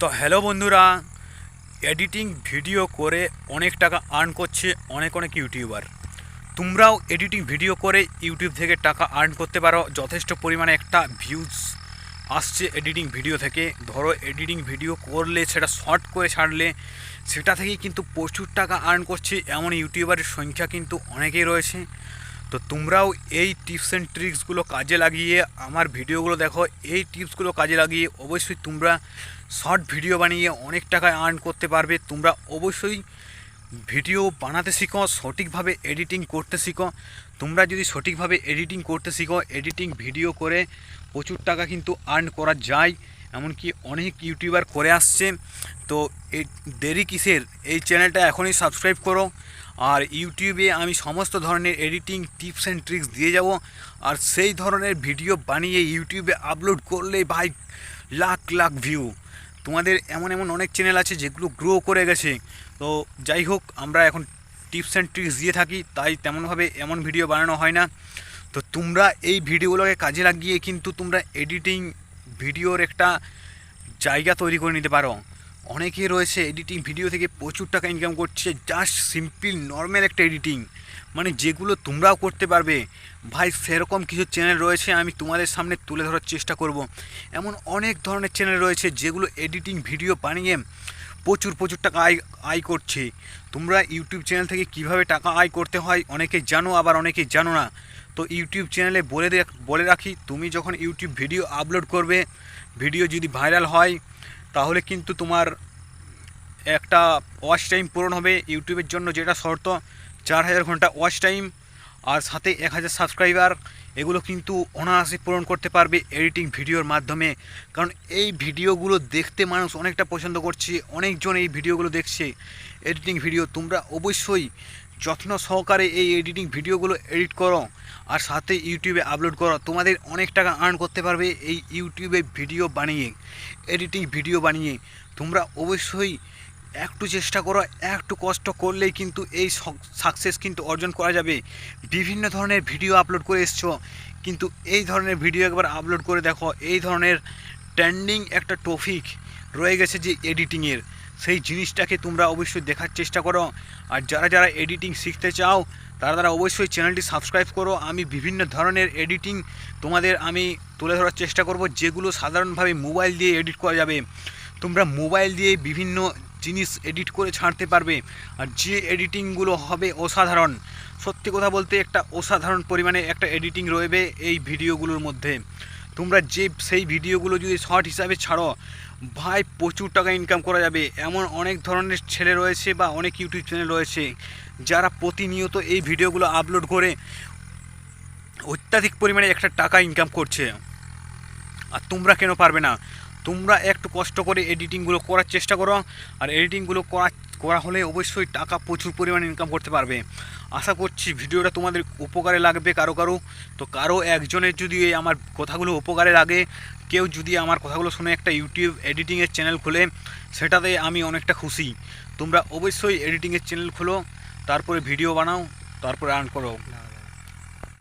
তো হ্যালো বন্ধুরা, editing video করে অনেক টাকা আর্ন করছে অনেক ইউটিউবার। তোমরাও এডিটিং ভিডিও করে ইউটিউব থেকে টাকা আর্ন করতে পারো। যথেষ্ট পরিমাণে একটা ভিউজ আসছে এডিটিং ভিডিও থেকে। ধরো এডিটিং ভিডিও করলে, সেটা শর্ট করে ছাড়লে, সেটা থেকেই কিন্তু প্রচুর টাকা আর্ন করছে এমন ইউটিউবারের সংখ্যা কিন্তু অনেকেই রয়েছে। তো তোমরাও এই টিপস অ্যান্ড ট্রিক্সগুলো কাজে লাগিয়ে আমার ভিডিওগুলো দেখো। এই টিপসগুলো কাজে লাগিয়ে অবশ্যই তোমরা শর্ট ভিডিও বানিয়ে অনেক টাকা আর্ন করতে পারবে। তোমরা অবশ্যই ভিডিও বানাতে শিখো, সঠিকভাবে এডিটিং করতে শিখো। তোমরা যদি সঠিকভাবে এডিটিং করতে শিখো, এডিটিং ভিডিও করে প্রচুর টাকা কিন্তু আর্ন করা যায়, এমনকি অনেক ইউটিউবার করে আসছে। তো এই দেরি কিসের, এই চ্যানেলটা এখনই সাবস্ক্রাইব করো। আর ইউটিউবে আমি সমস্ত ধরনের এডিটিং টিপস অ্যান্ড ট্রিক্স দিয়ে যাব। আর সেই ধরনের ভিডিও বানিয়ে ইউটিউবে আপলোড করলে ভাই লাখ লাখ ভিউ। তোমাদের এমন এমন অনেক চ্যানেল আছে যেগুলো গ্রো করে গেছে। তো যাই হোক, আমরা এখন টিপস অ্যান্ড ট্রিক্স দিয়ে থাকি, তাই তেমনভাবে এমন ভিডিও বানানো হয় না। তো তোমরা এই ভিডিওগুলোকে কাজে লাগিয়ে কিন্তু তোমরা এডিটিং ভিডিওর একটা জায়গা তৈরি করে নিতে পারো। অনেকে রয়েছে এডিটিং ভিডিও থেকে প্রচুর টাকা ইনকাম করছে, জাস্ট সিম্পল নর্মাল একটা এডিটিং, মানে যেগুলো তোমরাও করতে পারবে। ভাই সেরকম কিছু চ্যানেল রয়েছে, আমি তোমাদের সামনে তুলে ধরার চেষ্টা করব। এমন অনেক ধরনের চ্যানেল রয়েছে যেগুলো এডিটিং ভিডিও বানিয়ে প্রচুর টাকা আয় করছে। তোমরা ইউটিউব চ্যানেল থেকে কিভাবে টাকা আয় করতে হয় অনেকে জানো, আবার অনেকে জানো না। তো ইউটিউব চ্যানেলে বলে রাখি, তুমি যখন ইউটিউব ভিডিও আপলোড করবে, ভিডিও যদি ভাইরাল হয়, তাহলে কিন্তু তোমার একটা ওয়াচ টাইম পূরণ হবে। ইউটিউবের জন্য যেটা শর্ত, 4000 ঘন্টা ওয়াচ টাইম আর সাথে 1000 সাবস্ক্রাইবার, এগুলো কিন্তু অনায়াসে পূরণ করতে পারবে এডিটিং ভিডিওর মাধ্যমে। কারণ এই ভিডিওগুলো দেখতে মানুষ অনেকটা পছন্দ করছে, অনেকজন এই ভিডিওগুলো দেখছে এডিটিং ভিডিও। তোমরা অবশ্যই যত্ন সহকারে এই এডিটিং ভিডিওগুলো এডিট করো আর সাথে ইউটিউবে আপলোড করো। তোমাদের অনেক টাকা আর্ন করতে পারবে এই ইউটিউবে ভিডিও বানিয়ে, এডিটিং ভিডিও বানিয়ে। তোমরা অবশ্যই একটু চেষ্টা করো, একটু কষ্ট করলেই কিন্তু এই সাকসেস কিন্তু অর্জন করা যাবে। বিভিন্ন ধরনের ভিডিও আপলোড করে এসছো, কিন্তু এই ধরনের ভিডিও একবার আপলোড করে দেখো। এই ধরনের ট্রেন্ডিং একটা টপিক রয়ে গেছে যে এডিটিংয়ের, সেই জিনিসটাকে তোমরা অবশ্যই দেখার চেষ্টা করো। আর যারা এডিটিং শিখতে চাও তারা অবশ্যই চ্যানেলটি সাবস্ক্রাইব করো। আমি বিভিন্ন ধরনের এডিটিং তোমাদের আমি তুলে ধরার চেষ্টা করব, যেগুলো সাধারণভাবে মোবাইল দিয়ে এডিট করা যাবে। তোমরা মোবাইল দিয়ে বিভিন্ন জিনিস এডিট করে ছাড়তে পারবে, আর যে এডিটিংগুলো হবে অসাধারণ। সত্যি কথা বলতে একটা অসাধারণ পরিমাণে একটা এডিটিং রয়েবে এই ভিডিওগুলোর মধ্যে। তোমরা সেই ভিডিওগুলো যদি শর্ট হিসাবে ছাড়ো, ভাই প্রচুর টাকা ইনকাম করা যাবে। এমন অনেক ধরনের ছেলে রয়েছে বা অনেক ইউটিউব চ্যানেল রয়েছে যারা প্রতিনিয়ত এই ভিডিওগুলো আপলোড করে অত্যাধিক পরিমাণে একটা টাকা ইনকাম করছে। আর তোমরা কেন পারবে না? তোমরা একটু কষ্ট করে এডিটিংগুলো করার চেষ্টা করো, আর এডিটিংগুলো করা হলে অবশ্যই টাকা প্রচুর পরিমাণে ইনকাম করতে পারবে। আশা করছি ভিডিওটা তোমাদের উপকারে লাগবে কারো। তো কারো একজনের যদি আমার কথাগুলো উপকারে লাগে, কেউ যদি আমার কথাগুলো শুনে একটা ইউটিউব এডিটিংয়ের চ্যানেল খোলে, সেটাতে আমি অনেকটা খুশি। তোমরা অবশ্যই এডিটিংয়ের চ্যানেল খোলো, তারপরে ভিডিও বানাও, তারপরে আর্ন করো।